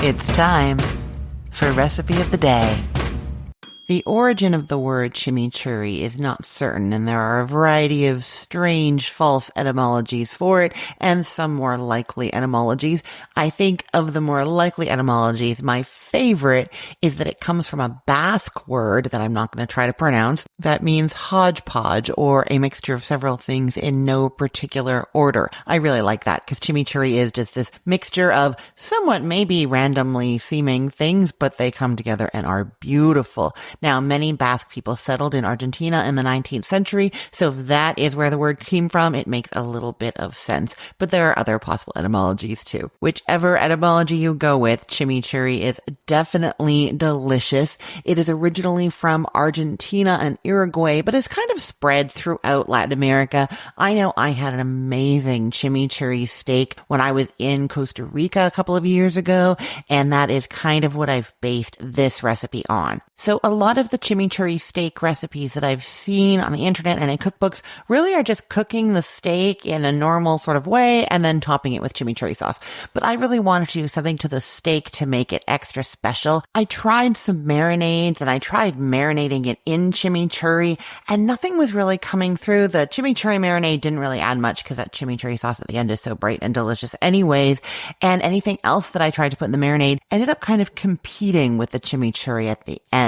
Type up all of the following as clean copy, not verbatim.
It's time for Recipe of the Day. The origin of the word chimichurri is not certain, and there are a variety of strange false etymologies for it, and some more likely etymologies. I think of the more likely etymologies, my favorite is that it comes from a Basque word that I'm not going to try to pronounce that means hodgepodge, or a mixture of several things in no particular order. I really like that because chimichurri is just this mixture of somewhat maybe randomly seeming things, but they come together and are beautiful. Now, many Basque people settled in Argentina in the 19th century, so if that is where the word came from, it makes a little bit of sense. But there are other possible etymologies too. Whichever etymology you go with, chimichurri is definitely delicious. It is originally from Argentina and Uruguay, but is kind of spread throughout Latin America. I know I had an amazing chimichurri steak when I was in Costa Rica a couple of years ago, and that is kind of what I've based this recipe on. So a lot of the chimichurri steak recipes that I've seen on the internet and in cookbooks really are just cooking the steak in a normal sort of way and then topping it with chimichurri sauce. But I really wanted to do something to the steak to make it extra special. I tried some marinades and I tried marinating it in chimichurri and nothing was really coming through. The chimichurri marinade didn't really add much because that chimichurri sauce at the end is so bright and delicious anyways. And anything else that I tried to put in the marinade ended up kind of competing with the chimichurri at the end.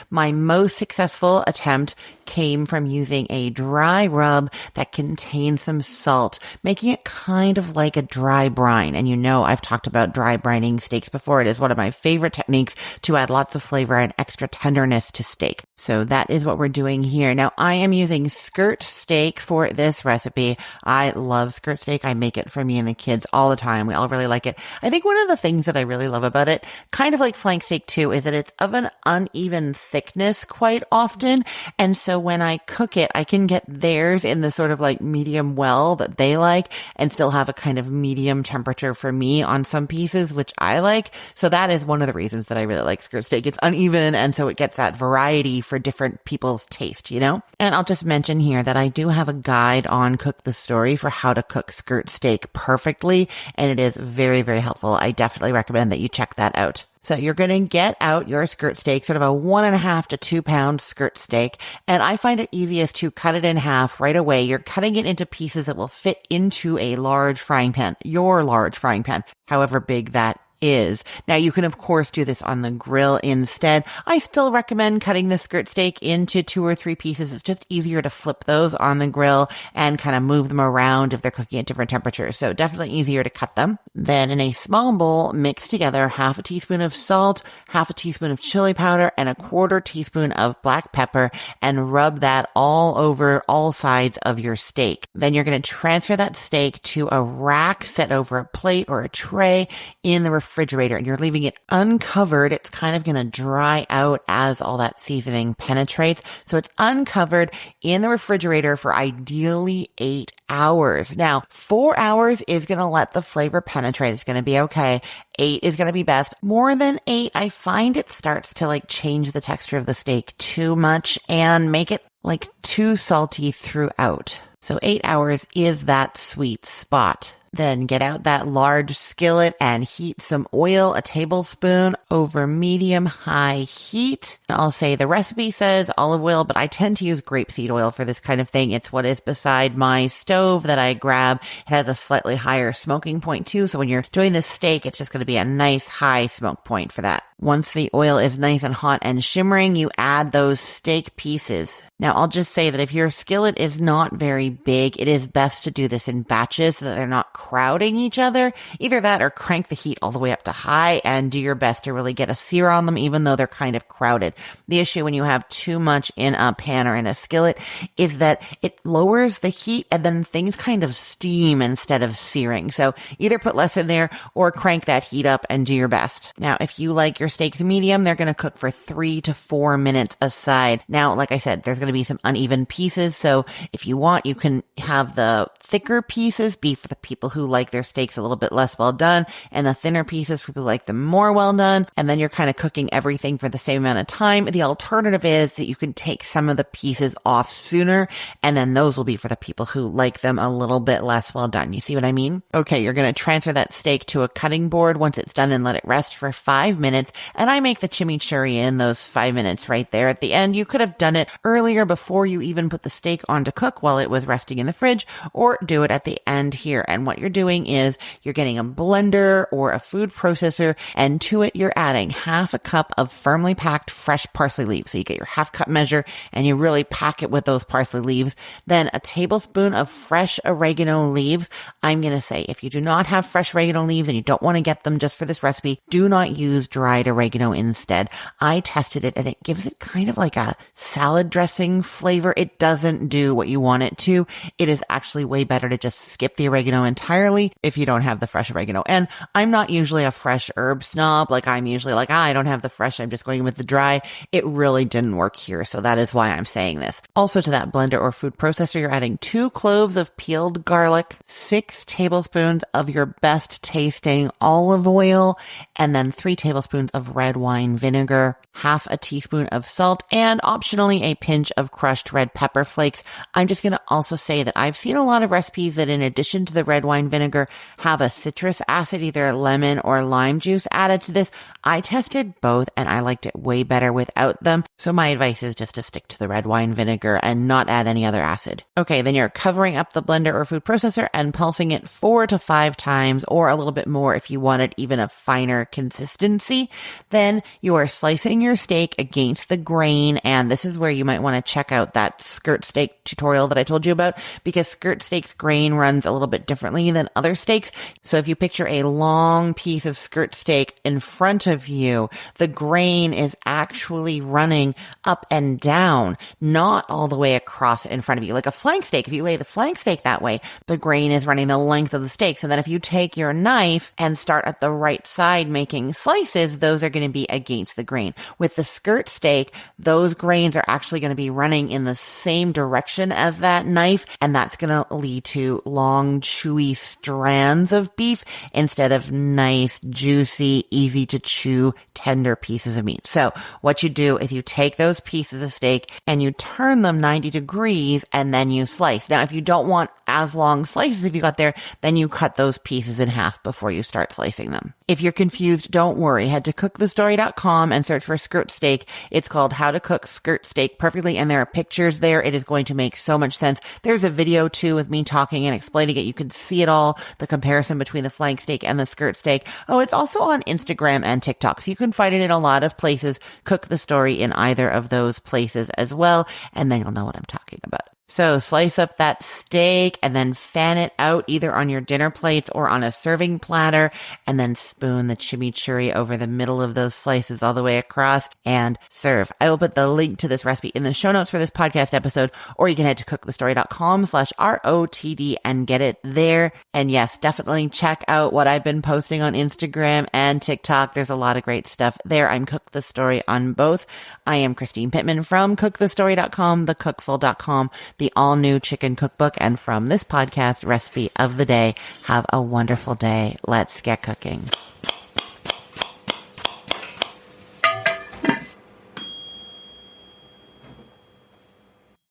My most successful attempt came from using a dry rub that contained some salt, making it kind of like a dry brine. And you know, I've talked about dry brining steaks before. It is one of my favorite techniques to add lots of flavor and extra tenderness to steak. So that is what we're doing here. Now, I am using skirt steak for this recipe. I love skirt steak. I make it for me and the kids all the time. We all really like it. I think one of the things that I really love about it, kind of like flank steak too, is that it's of an uneven thickness quite often. And so when I cook it, I can get theirs in the sort of like medium well that they like and still have a kind of medium temperature for me on some pieces, which I like. So that is one of the reasons that I really like skirt steak. It's uneven, and so it gets that variety for different people's taste, you know? And I'll just mention here that I do have a guide on Cook the Story for how to cook skirt steak perfectly, and it is very, very helpful. I definitely recommend that you check that out. So you're going to get out your skirt steak, sort of a 1.5 to 2 pound skirt steak. And I find it easiest to cut it in half right away. You're cutting it into pieces that will fit into a large frying pan, your large frying pan, however big that is. Now, you can, of course, do this on the grill instead. I still recommend cutting the skirt steak into 2 or 3 pieces. It's just easier to flip those on the grill and kind of move them around if they're cooking at different temperatures. So definitely easier to cut them. Then in a small bowl, mix together 1/2 teaspoon of salt, 1/2 teaspoon of chili powder, and 1/4 teaspoon of black pepper, and rub that all over all sides of your steak. Then you're going to transfer that steak to a rack set over a plate or a tray in the refrigerator, and you're leaving it uncovered. It's kind of going to dry out as all that seasoning penetrates. So it's uncovered in the refrigerator for ideally 8 hours. Now, 4 hours is going to let the flavor penetrate. It's going to be okay. 8 is going to be best. More than 8, I find it starts to like change the texture of the steak too much and make it like too salty throughout. So 8 hours is that sweet spot. Then get out that large skillet and heat some oil, a tablespoon, over medium-high heat. I'll say the recipe says olive oil, but I tend to use grapeseed oil for this kind of thing. It's what is beside my stove that I grab. It has a slightly higher smoking point too, so when you're doing this steak, it's just going to be a nice high smoke point for that. Once the oil is nice and hot and shimmering, you add those steak pieces. Now, I'll just say that if your skillet is not very big, it is best to do this in batches so that they're not crowding each other. Either that or crank the heat all the way up to high and do your best to really get a sear on them, even though they're kind of crowded. The issue when you have too much in a pan or in a skillet is that it lowers the heat and then things kind of steam instead of searing. So either put less in there or crank that heat up and do your best. Now, if you like your steaks medium, they're going to cook for 3 to 4 minutes aside. Now, like I said, there's going to be some uneven pieces. So if you want, you can have the thicker pieces be for the people people who like their steaks a little bit less well done, and the thinner pieces for people who like them more well done. And then you're kind of cooking everything for the same amount of time. The alternative is that you can take some of the pieces off sooner, and then those will be for the people who like them a little bit less well done. You see what I mean? Okay, you're going to transfer that steak to a cutting board once it's done and let it rest for 5 minutes. And I make the chimichurri in those 5 minutes right there at the end. You could have done it earlier before you even put the steak on to cook while it was resting in the fridge, or do it at the end here. And what you're doing is you're getting a blender or a food processor, and to it you're adding half a cup of firmly packed fresh parsley leaves. So you get your half cup measure and you really pack it with those parsley leaves. Then a tablespoon of fresh oregano leaves. I'm going to say if you do not have fresh oregano leaves and you don't want to get them just for this recipe, do not use dried oregano instead. I tested it and it gives it kind of like a salad dressing flavor. It doesn't do what you want it to. It is actually way better to just skip the oregano entirely if you don't have the fresh oregano. And I'm not usually a fresh herb snob. Like I'm usually like, I don't have the fresh, I'm just going with the dry. It really didn't work here. So that is why I'm saying this. Also to that blender or food processor, you're adding 2 cloves of peeled garlic, 6 tablespoons of your best tasting olive oil, and then 3 tablespoons of red wine vinegar, half a teaspoon of salt, and optionally a pinch of crushed red pepper flakes. I'm just going to also say that I've seen a lot of recipes that in addition to the red wine vinegar have a citrus acid, either lemon or lime juice added to this. I tested both and I liked it way better without them. So my advice is just to stick to the red wine vinegar and not add any other acid. Okay, then you're covering up the blender or food processor and pulsing it 4 to 5 times, or a little bit more if you wanted even a finer consistency. Then you are slicing your steak against the grain, and this is where you might want to check out that skirt steak tutorial that I told you about, because skirt steak's grain runs a little bit differently than other steaks. So if you picture a long piece of skirt steak in front of you, the grain is actually running up and down, not all the way across in front of you. Like a flank steak, if you lay the flank steak that way, the grain is running the length of the steak. So then if you take your knife and start at the right side making slices, those are going to be against the grain. With the skirt steak, those grains are actually going to be running in the same direction as that knife, and that's going to lead to long, chewy strands of beef instead of nice, juicy, easy to chew, tender pieces of meat. So what you do is you take those pieces of steak and you turn them 90 degrees and then you slice. Now, if you don't want as long slices if you got there, then you cut those pieces in half before you start slicing them. If you're confused, don't worry. Head to cookthestory.com and search for skirt steak. It's called How to Cook Skirt Steak Perfectly, and there are pictures there. It is going to make so much sense. There's a video too with me talking and explaining it. You can see it all, the comparison between the flank steak and the skirt steak. Oh, it's also on Instagram and TikTok, so you can find it in a lot of places. Cook the Story in either of those places as well, and then you'll know what I'm talking about. So slice up that steak and then fan it out either on your dinner plates or on a serving platter, and then spoon the chimichurri over the middle of those slices all the way across and serve. I will put the link to this recipe in the show notes for this podcast episode, or you can head to cookthestory.com/ROTD and get it there. And yes, definitely check out what I've been posting on Instagram and TikTok. There's a lot of great stuff there. I'm Cook the Story on both. I am Christine Pittman from cookthestory.com, thecookful.com, the all-new chicken cookbook, and from this podcast, Recipe of the Day. Have a wonderful day. Let's get cooking.